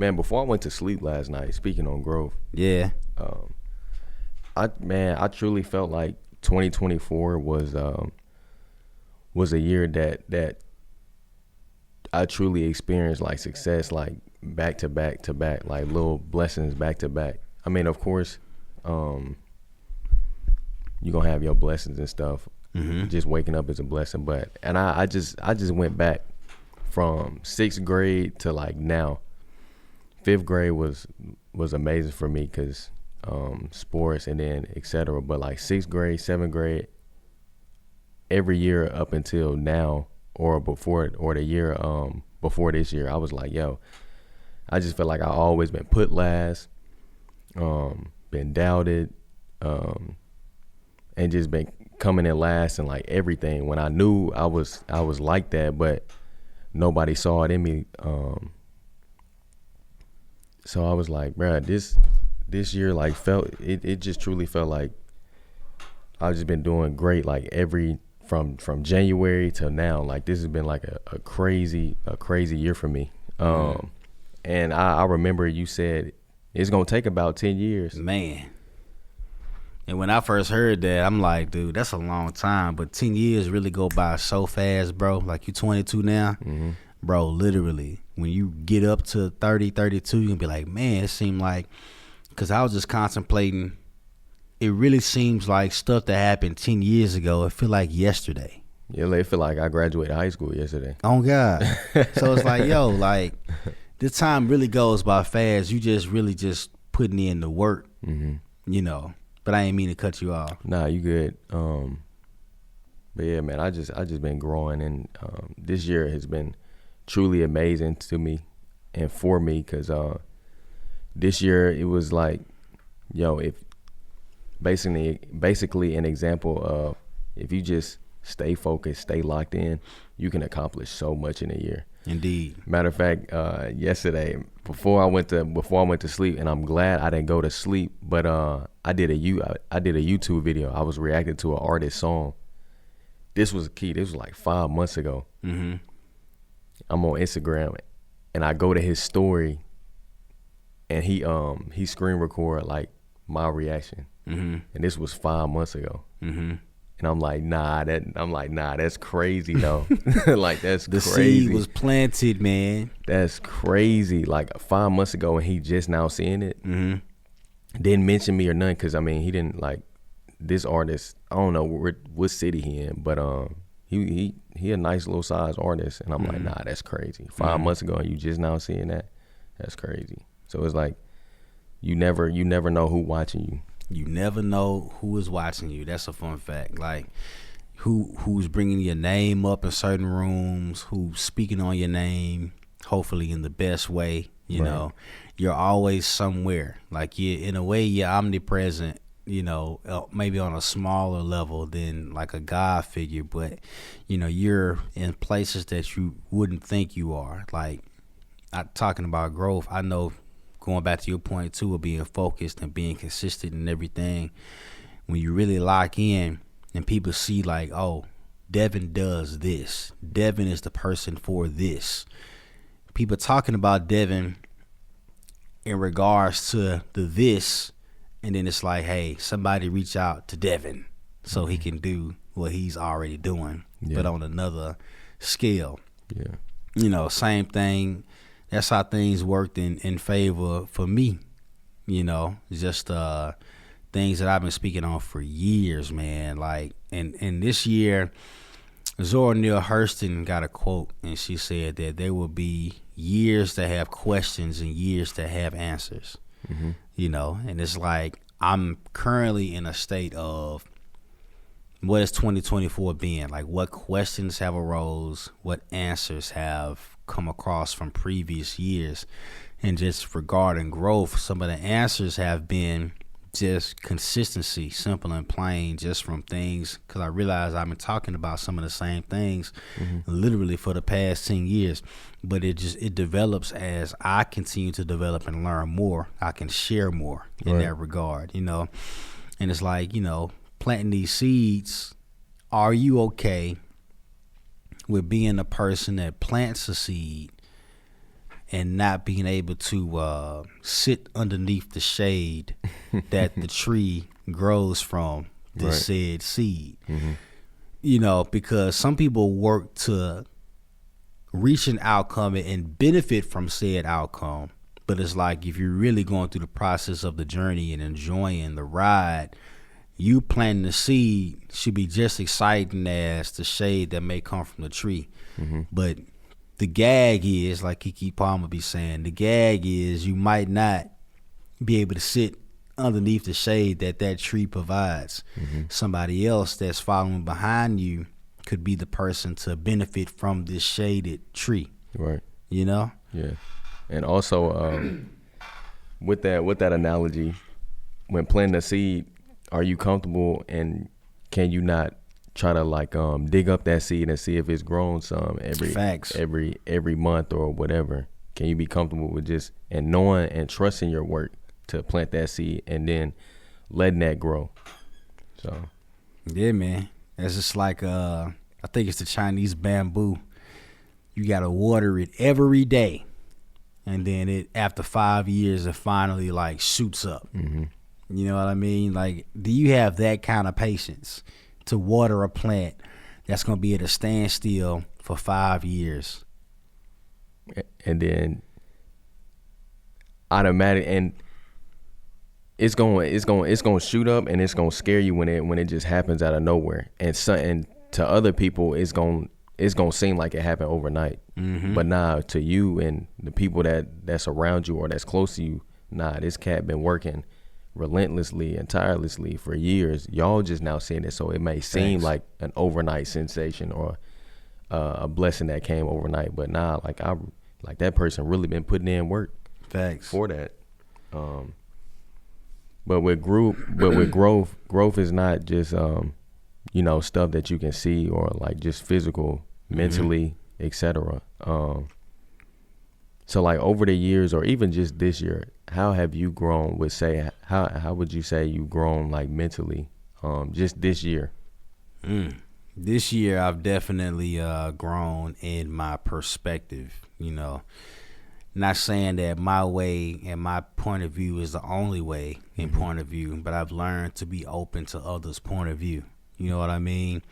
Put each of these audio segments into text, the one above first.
Man, before I went to sleep last night, speaking on growth, Yeah. I truly felt like 2024 was a year that I truly experienced like success, like back to back to back, like little blessings back to back. I mean, of course, you're gonna have your blessings and stuff. Just waking up is a blessing, but I just went back from 6th grade to like now. 5th grade was amazing for me because sports and then etc. But like 6th grade, 7th grade, every year up until now or before or the year before this year, I was like, yo, I just felt like I always been put last, been doubted, and just been coming in last and like everything. When I knew I was like that, but nobody saw it in me. So I was like, bruh, this year like felt it just truly felt like I've just been doing great like from January till now. Like this has been like a crazy year for me. And I remember you said it's gonna take about 10 years. Man. And when I first heard that, I'm like, dude, that's a long time. But 10 years really go by so fast, bro. Like you 22 now. Bro, literally, when you get up to 30, 32, you can be like, man, it seemed like, because I was just contemplating, it really seems like stuff that happened 10 years ago, it feel like yesterday. Yeah, it feel like I graduated high school yesterday. Oh, God. So it's like, yo, like, this time really goes by fast. You just really just putting in the work, you know. But I ain't mean to cut you off. Nah, you good. But yeah, man, I just been growing, and this year has been truly amazing to me and for me, because this year it was like, yo, if basically an example of if you just stay focused, stay locked in, you can accomplish so much in a year. Indeed. Matter of fact, yesterday before I went to sleep, and I'm glad I didn't go to sleep, but I did a YouTube video. I was reacting to an artist's song. This was key. This was like 5 months ago. I'm on Instagram, and I go to his story, and he screen record like my reaction, and this was 5 months ago. And I'm like, nah, that's crazy though. Like that's the crazy. seed was planted, man. That's crazy. Like 5 months ago, and he just now seeing it. Didn't mention me or nothing, because I mean he didn't like this artist. I don't know what city he in, but he a nice little size artist, and I'm like, nah, that's crazy. 5 months ago, and you just now seeing that. That's crazy. So it's like you never know who watching you. You never know who is watching you. That's a fun fact. Like who's bringing your name up in certain rooms, who's speaking on your name, hopefully in the best way. You know, you're always somewhere. Like in a way, you're omnipresent. You know, maybe on a smaller level than like a God figure, but you know, you're in places that you wouldn't think you are. Like talking about growth, I know. Going back to your point too of being focused and being consistent and everything, when you really lock in and people see like, oh, Devin does this. Devin is the person for this. People talking about Devin in regards to the this, and then it's like, hey, somebody reach out to Devin so he can do what he's already doing, but on another scale. Yeah. You know, same thing. That's how things worked in favor for me, you know, just things that I've been speaking on for years, man. Like, and this year, Zora Neale Hurston got a quote, and she said that there will be years to have questions and years to have answers, you know, and it's like I'm currently in a state of what is 2024 being? Like, what questions have arose? What answers have come across from previous years? And just regarding growth, some of the answers have been just consistency, simple and plain, just from things, because I realize I've been talking about some of the same things literally for the past 10 years, but it develops as I continue to develop and learn more. I can share more in that regard, you know. And it's like, you know, planting these seeds. Are you okay with being a person that plants a seed and not being able to sit underneath the shade that the tree grows from this said seed. You know, because some people work to reach an outcome and benefit from said outcome. But it's like, if you're really going through the process of the journey and enjoying the ride, you planting the seed should be just exciting as the shade that may come from the tree. But the gag is, like Keke Palmer be saying, the gag is you might not be able to sit underneath the shade that tree provides. Somebody else that's following behind you could be the person to benefit from this shaded tree. Right. You know? Yeah. And also, with that analogy, when planting a seed, are you comfortable, and can you not try to like dig up that seed and see if it's grown some every month or whatever? Can you be comfortable with just and knowing and trusting your work to plant that seed and then letting that grow? So yeah, man, it's just like I think it's the Chinese bamboo. You gotta water it every day, and then it after 5 years it finally like shoots up. You know what I mean? Like, do you have that kind of patience to water a plant that's gonna be at a standstill for 5 years? And then automatic, and it's gonna shoot up, and it's gonna scare you when it just happens out of nowhere. And to other people, it's gonna seem like it happened overnight. But nah, to you and the people that's around you or that's close to you, nah, this cat been working relentlessly and tirelessly for years. Y'all just now seeing it, so it may seem like an overnight sensation or a blessing that came overnight. But nah, like that person really been putting in work. For that. But with growth is not just stuff that you can see or like just physical, mentally, etc. So like over the years, or even just this year, how have you grown? How would you say you've grown like mentally, just this year? This year, I've definitely grown in my perspective. You know, not saying that my way and my point of view is the only way and point of view, but I've learned to be open to others' point of view. You know what I mean?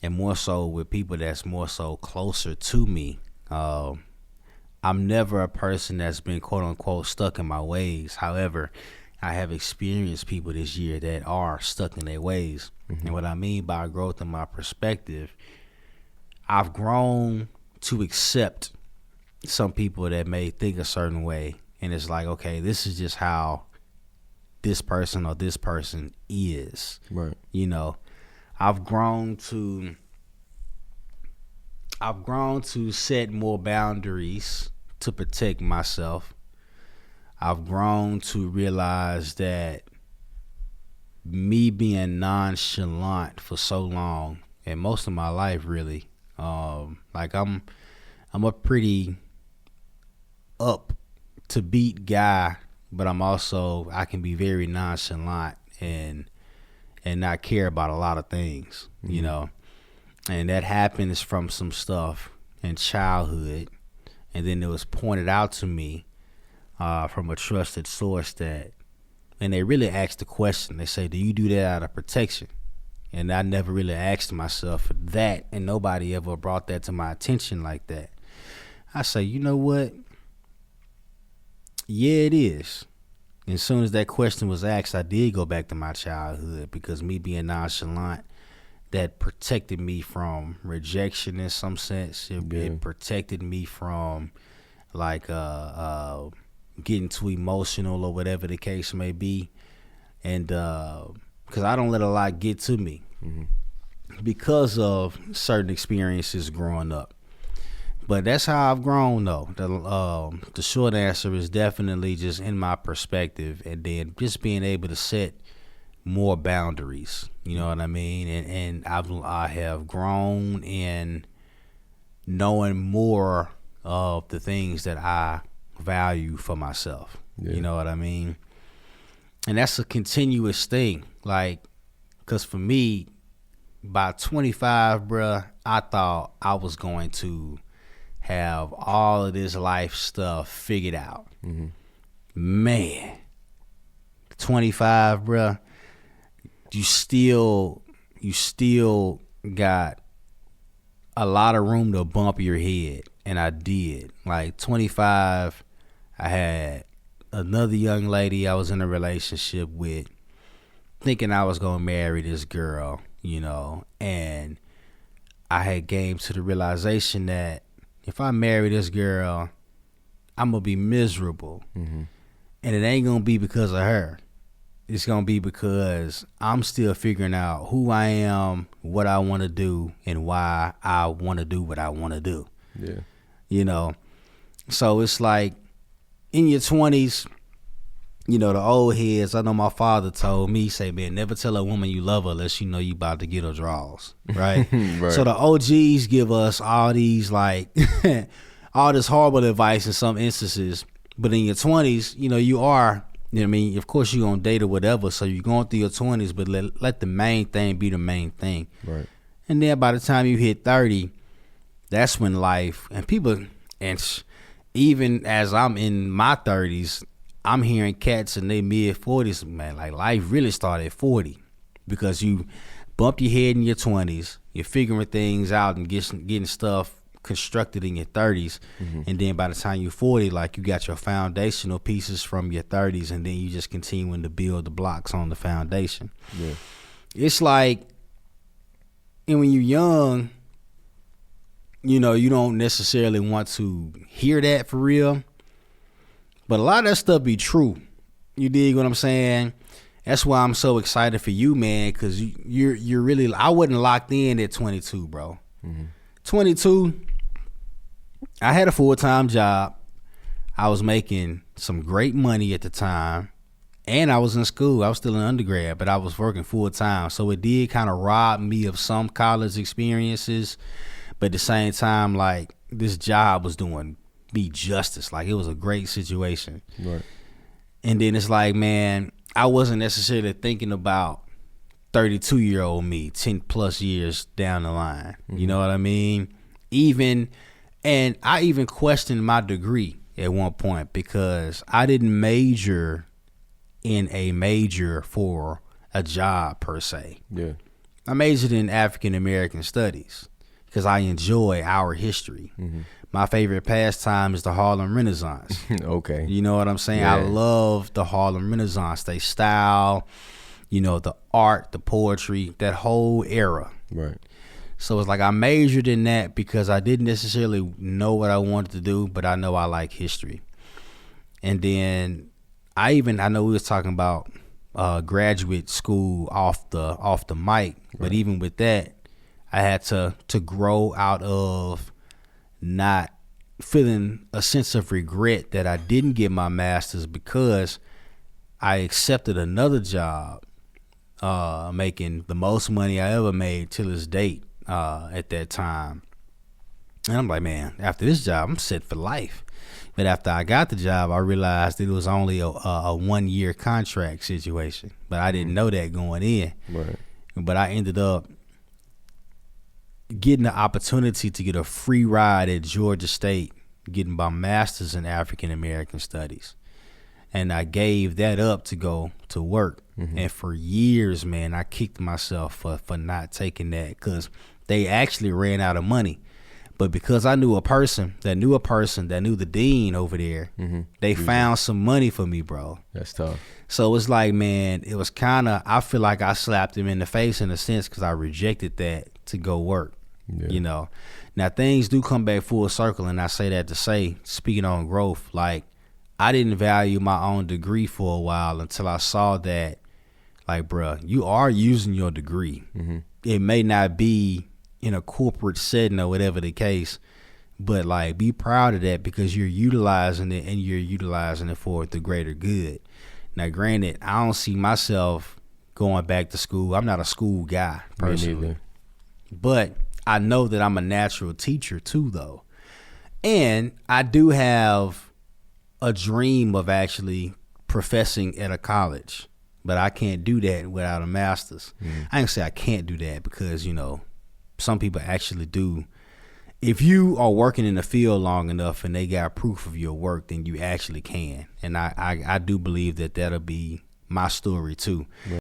And more so with people that's more so closer to me. I'm never a person that's been quote unquote stuck in my ways. However, I have experienced people this year that are stuck in their ways. And what I mean by growth in my perspective, I've grown to accept some people that may think a certain way. And it's like, okay, this is just how this person or this person is. Right. You know, I've grown to set more boundaries to protect myself. I've grown to realize that me being nonchalant for so long, and most of my life really, like I'm a pretty up to beat guy, but I can be very nonchalant and not care about a lot of things, you know. And that happens from some stuff in childhood. And then it was pointed out to me from a trusted source and they really asked the question. They say, do you do that out of protection? And I never really asked myself that, and nobody ever brought that to my attention like that. I say, you know what? Yeah, it is. And as soon as that question was asked, I did go back to my childhood, because me being nonchalant, that protected me from rejection in some sense. It protected me from like getting too emotional or whatever the case may be. And because I don't let a lot get to me because of certain experiences growing up. But that's how I've grown, though. The short answer is definitely just in my perspective, and then just being able to set more boundaries. You know what I mean? And I have grown in knowing more of the things that I value for myself. Yeah. You know what I mean? And that's a continuous thing. Like, because for me, by 25, bruh, I thought I was going to have all of this life stuff figured out. Mm-hmm. Man, 25, bruh, you still got a lot of room to bump your head. And I did. Like 25, I had another young lady I was in a relationship with, thinking I was gonna marry this girl, you know, and I had came to the realization that if I marry this girl, I'm gonna be miserable. Mm-hmm. And it ain't gonna be because of her. It's gonna be because I'm still figuring out who I am, what I wanna do, and why I wanna do what I wanna do. Yeah. You know? So it's like in your 20s, you know, the old heads, I know my father told me, say, man, never tell a woman you love her unless you know you about to get her draws, right? Right. So the OGs give us all these, like, all this horrible advice in some instances. But in your 20s, you know, you are, you know what I mean? Of course, you're going to date or whatever, so you're going through your 20s, but let the main thing be the main thing. Right. And then by the time you hit 30, that's when life, and people, and even as I'm in my 30s, I'm hearing cats in their mid-40s, man, like life really started at 40 because you bumped your head in your 20s, you're figuring things out and getting stuff constructed in your 30s, Mm-hmm. and then by the time you're 40, like you got your foundational pieces from your 30s, and then you just continuing to build the blocks on the foundation. Yeah. It's like, and when you're young, you know, you don't necessarily want to hear that for real. But a lot of that stuff be true. You dig what I'm saying? That's why I'm so excited for you, man, because you're really, I wasn't locked in at 22, bro. Mm-hmm. 22, I had a full-time job. I was making some great money at the time. And I was in school. I was still an undergrad, but I was working full-time. So it did kind of rob me of some college experiences. But at the same time, like, this job was doing me justice. Like, it was a great situation. Right. And then it's like, man, I wasn't necessarily thinking about 32-year-old me 10 plus years down the line. Mm-hmm. You know what I mean? And I even questioned my degree at one point because I didn't major in a major for a job per se. Yeah. I majored in African American studies because I enjoy our history. Mm-hmm. My favorite pastime is the Harlem Renaissance. Okay. You know what I'm saying? Yeah. I love the Harlem Renaissance. They style, you know, the art, the poetry, that whole era. Right. So it's like I majored in that because I didn't necessarily know what I wanted to do, but I know I like history. And then I know we was talking about graduate school off the mic, right. But even with that, I had to grow out of not feeling a sense of regret that I didn't get my master's because I accepted another job making the most money I ever made till this date at that time. And I'm like, man, after this job, I'm set for life. But after I got the job, I realized it was only a 1-year contract situation. But I didn't know that going in. Right. But I ended up getting the opportunity to get a free ride at Georgia State, getting my master's in African American Studies. And I gave that up to go to work. Mm-hmm. And for years, man, I kicked myself for not taking that because they actually ran out of money. But because I knew a person that knew the dean over there, mm-hmm. They found some money for me, bro. That's tough. So it's like, man, it was kind of, I feel like I slapped him in the face in a sense because I rejected that to go work. Yeah. You know, now things do come back full circle, and I say that to say, speaking on growth, like I didn't value my own degree for a while until I saw that, like, bruh, you are using your degree. Mm-hmm. It may not be in a corporate setting or whatever the case, but like be proud of that because you're utilizing it and you're utilizing it for the greater good. Now, granted, I don't see myself going back to school. I'm not a school guy personally, but I know that I'm a natural teacher too, though. And I do have a dream of actually professing at a college, but I can't do that without a master's. Mm-hmm. I ain't say I can't do that because, you know, some people actually do if you are working in the field long enough and they got proof of your work, then you actually can. And I do believe that that'll be my story too.